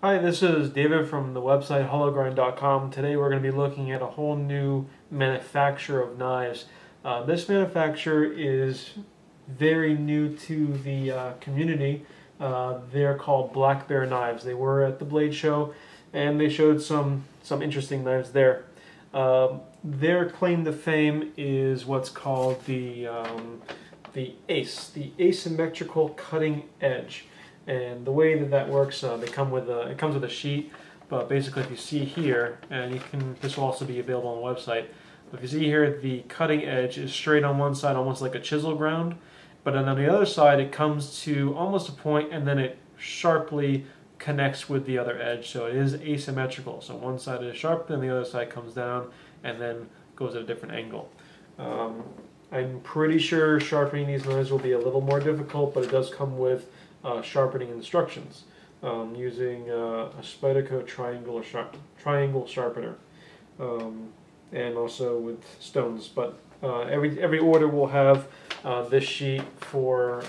Hi, this is David from the website hologrind.com. Today we're going to be looking at a whole new manufacturer of knives. This manufacturer is very new to the community. They're called Black Bear Knives. They were at the Blade Show and they showed some interesting knives there. Their claim to fame is what's called the ACE, the asymmetrical cutting edge. And the way that works, it comes with a sheet. But basically, if you see here, and this will also be available on the website. If you see here, the cutting edge is straight on one side, almost like a chisel ground. But then on the other side, it comes to almost a point, and then it sharply connects with the other edge. So it is asymmetrical. So one side is sharp, then the other side comes down, and then goes at a different angle. I'm pretty sure sharpening these knives will be a little more difficult, but it does come with sharpening instructions using a Spyderco triangle sharpener, and also with stones. But every order will have this sheet for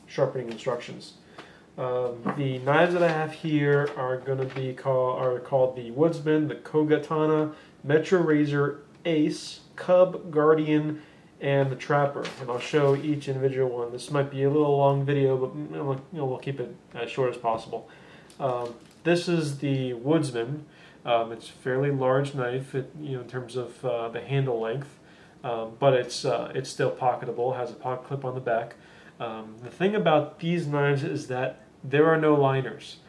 sharpening instructions. The knives that I have here are going to be called the Woodsman, the Kogatana, Metro Razor, Ace, Cub, Guardian, and the Trapper, and I'll show each individual one. This might be a little long video, but we'll keep it as short as possible. This is the Woodsman. It's a fairly large knife, in terms of the handle length, but it's still pocketable. It has a pocket clip on the back. The thing about these knives is that there are no liners.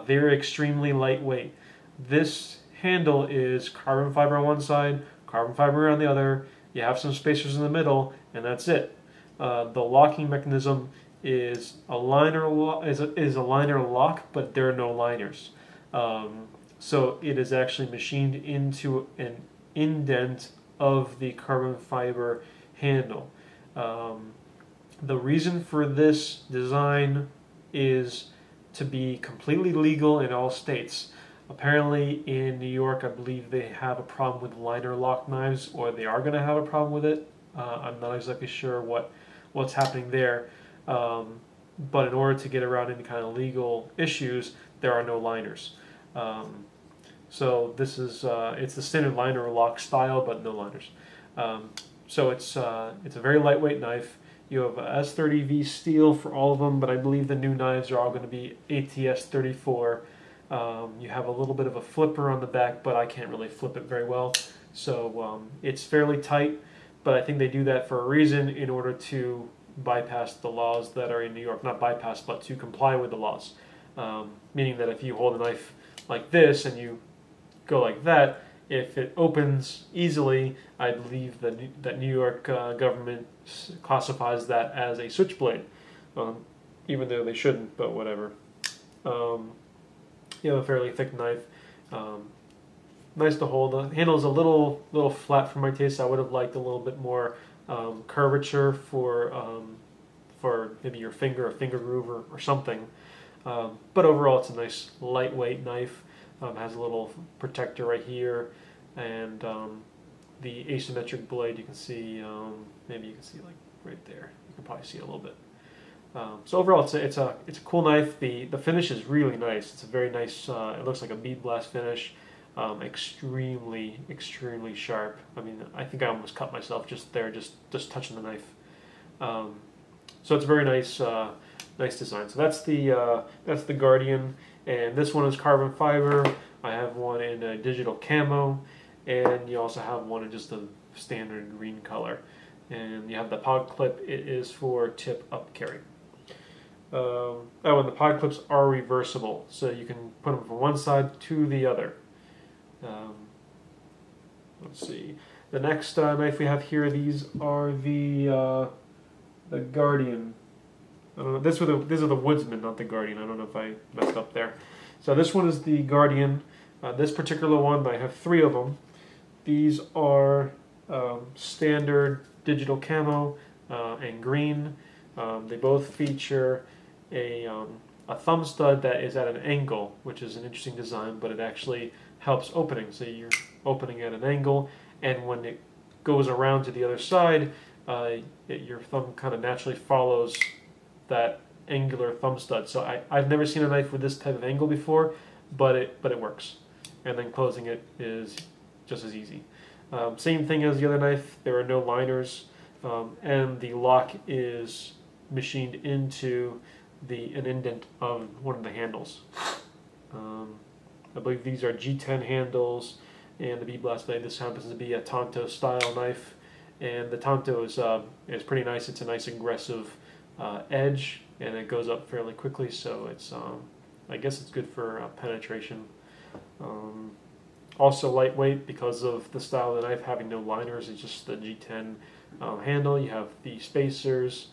They're extremely lightweight. This handle is carbon fiber on one side, carbon fiber on the other. You have some spacers in the middle, and that's it. The locking mechanism is a liner lock, but there are no liners. So it is actually machined into an indent of the carbon fiber handle. The reason for this design is to be completely legal in all states. Apparently in New York, I believe they have a problem with liner lock knives, or they are going to have a problem with it. I'm not exactly sure what's happening there. But in order to get around any kind of legal issues, there are no liners. So this is it's the standard liner lock style, but no liners. So it's a very lightweight knife. You have a S30V steel for all of them, but I believe the new knives are all going to be ATS 34. You have a little bit of a flipper on the back, but I can't really flip it very well. So it's fairly tight, but I think they do that for a reason, in order to bypass the laws that are in New York. Not bypass, but to comply with the laws. Meaning that if you hold a knife like this and you go like that, if it opens easily, I believe that New York government classifies that as a switchblade, even though they shouldn't, but whatever. You have a fairly thick knife, nice to hold. The handle is a little flat for my taste. I would have liked a little bit more curvature for maybe your finger, a finger groove or something. But overall, it's a nice lightweight knife. Has a little protector right here, and the asymmetric blade you can see. Maybe you can see like right there. You can probably see a little bit. So overall, it's a cool knife. The finish is really nice. It's a very nice. It looks like a bead blast finish. Extremely sharp. I mean, I think I almost cut myself just there, just touching the knife. So it's a very nice nice design. So that's the Guardian, and this one is carbon fiber. I have one in a digital camo, and you also have one in just a standard green color. And you have the pod clip. It is for tip up carry. Oh, and the pod clips are reversible, so you can put them from one side to the other. Let's see. The next knife we have here, these are the Guardian. I don't know. These are the Woodsman, not the Guardian. I don't know if I messed up there. So this one is the Guardian. This particular one, I have 3 of them. These are standard digital camo and green. They both feature a thumb stud that is at an angle, which is an interesting design, but it actually helps opening. So you're opening at an angle, and when it goes around to the other side, your thumb kind of naturally follows that angular thumb stud. So I've never seen a knife with this type of angle before. but it works. And then closing it is just as easy. Same thing as the other knife. There are no liners, and the lock is machined into an indent of one of the handles. I believe these are G10 handles, and the bead blast blade. This happens to be a Tonto style knife, and the Tonto is pretty nice. It's a nice aggressive edge, and it goes up fairly quickly. So it's I guess it's good for penetration. Also lightweight because of the style of the knife, having no liners. It's just the G10 handle. You have the spacers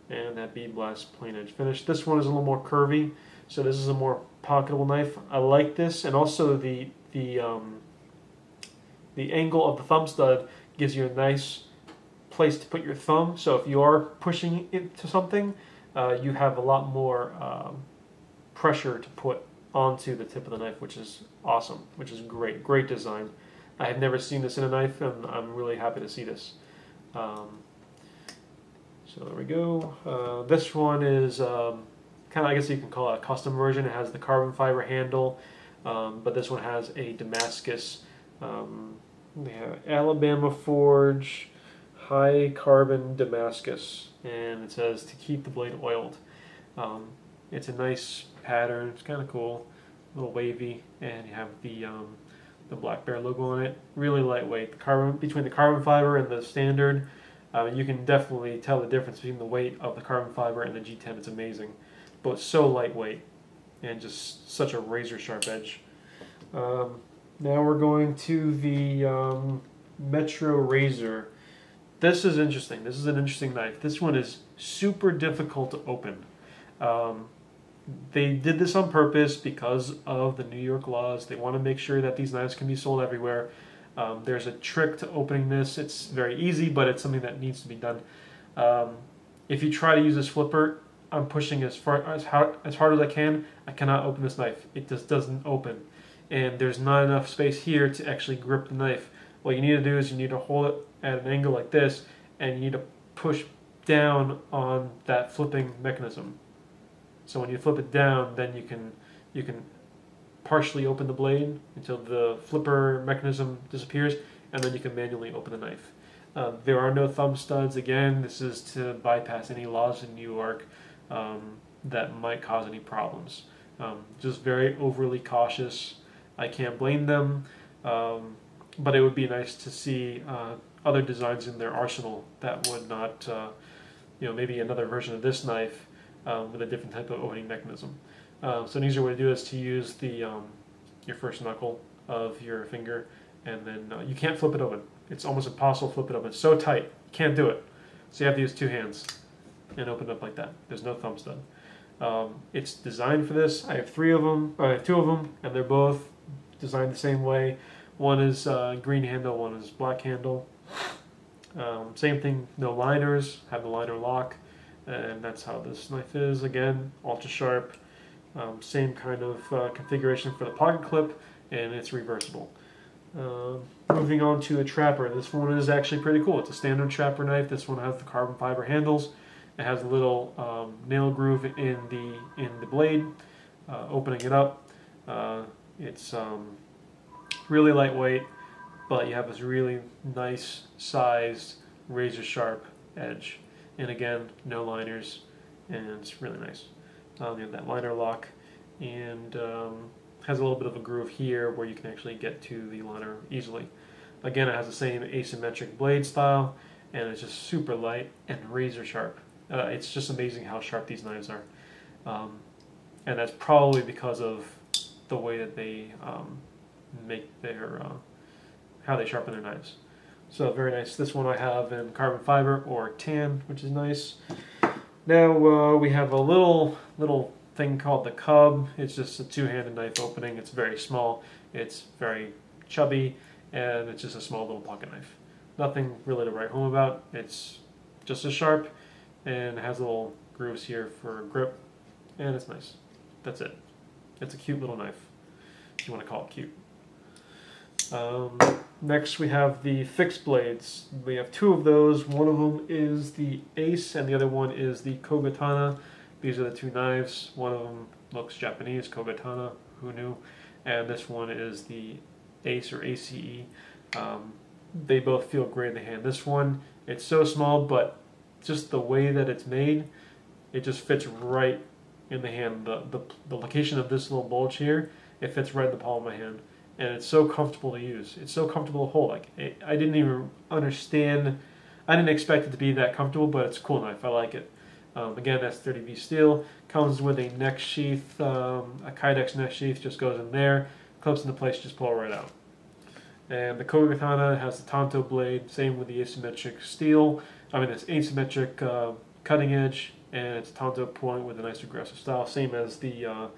and that bead blast plain edge finish. This one is a little more curvy, so this is a more pocketable knife. I like this, and also the angle of the thumb stud gives you a nice place to put your thumb. So if you are pushing into something, you have a lot more pressure to put onto the tip of the knife, which is awesome, which is great design. I have never seen this in a knife, and I'm really happy to see this. So there we go. This one is kind of, I guess you can call it a custom version. It has the carbon fiber handle, but this one has a Damascus. They have Alabama Forge high carbon Damascus, and it says to keep the blade oiled. It's a nice pattern. It's kind of cool, a little wavy, and you have the Black Bear logo on it. Really lightweight. The carbon, between the carbon fiber and the standard, you can definitely tell the difference between the weight of the carbon fiber and the G10. It's amazing, but it's so lightweight and just such a razor sharp edge. Now we're going to the Metro Razor. This is interesting. This is an interesting knife. This one is super difficult to open. They did this on purpose because of the New York laws. They want to make sure that these knives can be sold everywhere. There's a trick to opening this. It's very easy, but it's something that needs to be done. If you try to use this flipper, I'm pushing as hard as I can. I cannot open this knife. It just doesn't open. And there's not enough space here to actually grip the knife. What you need to do is you need to hold it at an angle like this, and you need to push down on that flipping mechanism. So when you flip it down, then you can partially open the blade until the flipper mechanism disappears, and then you can manually open the knife. There are no thumb studs. Again, this is to bypass any laws in New York that might cause any problems. Just very overly cautious. I can't blame them, but it would be nice to see other designs in their arsenal that would not, maybe another version of this knife with a different type of opening mechanism. So an easier way to do it is to use your first knuckle of your finger, and then you can't flip it open. It's almost impossible to flip it open. It's so tight, you can't do it. So you have to use two hands and open it up like that. There's no thumb stud. It's designed for this. I have two of them, and they're both designed the same way. One is green handle, one is black handle. Same thing, no liners, have the liner lock, and that's how this knife is. Again, ultra sharp, same kind of configuration for the pocket clip, and it's reversible. Moving on to a trapper. This one is actually pretty cool. It's a standard trapper knife. This one has the carbon fiber handles. It has a little nail groove in the blade, opening it up. It's really lightweight, but you have this really nice sized razor sharp edge, and again, no liners, and it's really nice. You have that liner lock, and has a little bit of a groove here where you can actually get to the liner easily. Again, it has the same asymmetric blade style, and it's just super light and razor sharp. It's just amazing how sharp these knives are, and that's probably because of the way that they make their how they sharpen their knives. So very nice. This one I have in carbon fiber or tan, which is nice. Now we have a little thing called the Cub. It's just a two-handed knife opening. It's very small. It's very chubby, and it's just a small little pocket knife. Nothing really to write home about. It's just as sharp, and it has little grooves here for grip, and it's nice. That's it. It's a cute little knife, if you want to call it cute. Next we have the fixed blades. We have two of those. One of them is the Ace, and the other one is the Kogatana. These are the two knives. One of them looks Japanese, Kogatana, who knew? And this one is the Ace or ACE. They both feel great in the hand. This one, it's so small, but just the way that it's made, it just fits right in the hand. The location of this little bulge here, it fits right in the palm of my hand. And it's so comfortable to use. It's so comfortable to hold. Like, I didn't even understand, I didn't expect it to be that comfortable, but it's a cool knife. I like it. Again, that's 30V steel. Comes with a neck sheath, a Kydex neck sheath, just goes in there, clips into place, just pull it right out. And the Kogatana has the Tanto blade, same with the asymmetric steel. I mean, it's asymmetric cutting edge, and it's Tanto point with a nice aggressive style, same as the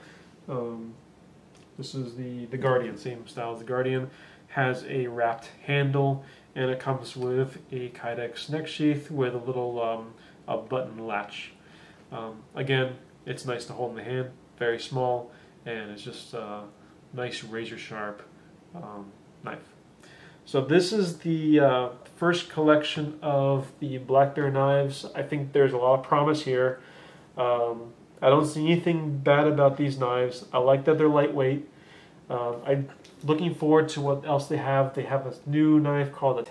this is the Guardian, same style as the Guardian. Has a wrapped handle, and it comes with a Kydex neck sheath with a little a button latch. Again, it's nice to hold in the hand, very small, and it's just a nice razor sharp knife. So this is the first collection of the Black Bear knives. I think there's a lot of promise here. I don't see anything bad about these knives. I like that they're lightweight. I'm looking forward to what else they have. They have a new knife called the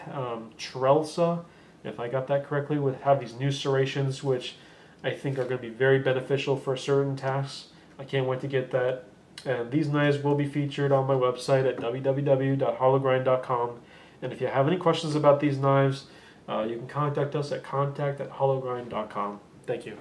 Trelsa, if I got that correctly, with have these new serrations, which I think are going to be very beneficial for certain tasks. I can't wait to get that. And these knives will be featured on my website at www.hollowgrind.com. And if you have any questions about these knives, you can contact us at contact@hollowgrind.com. Thank you.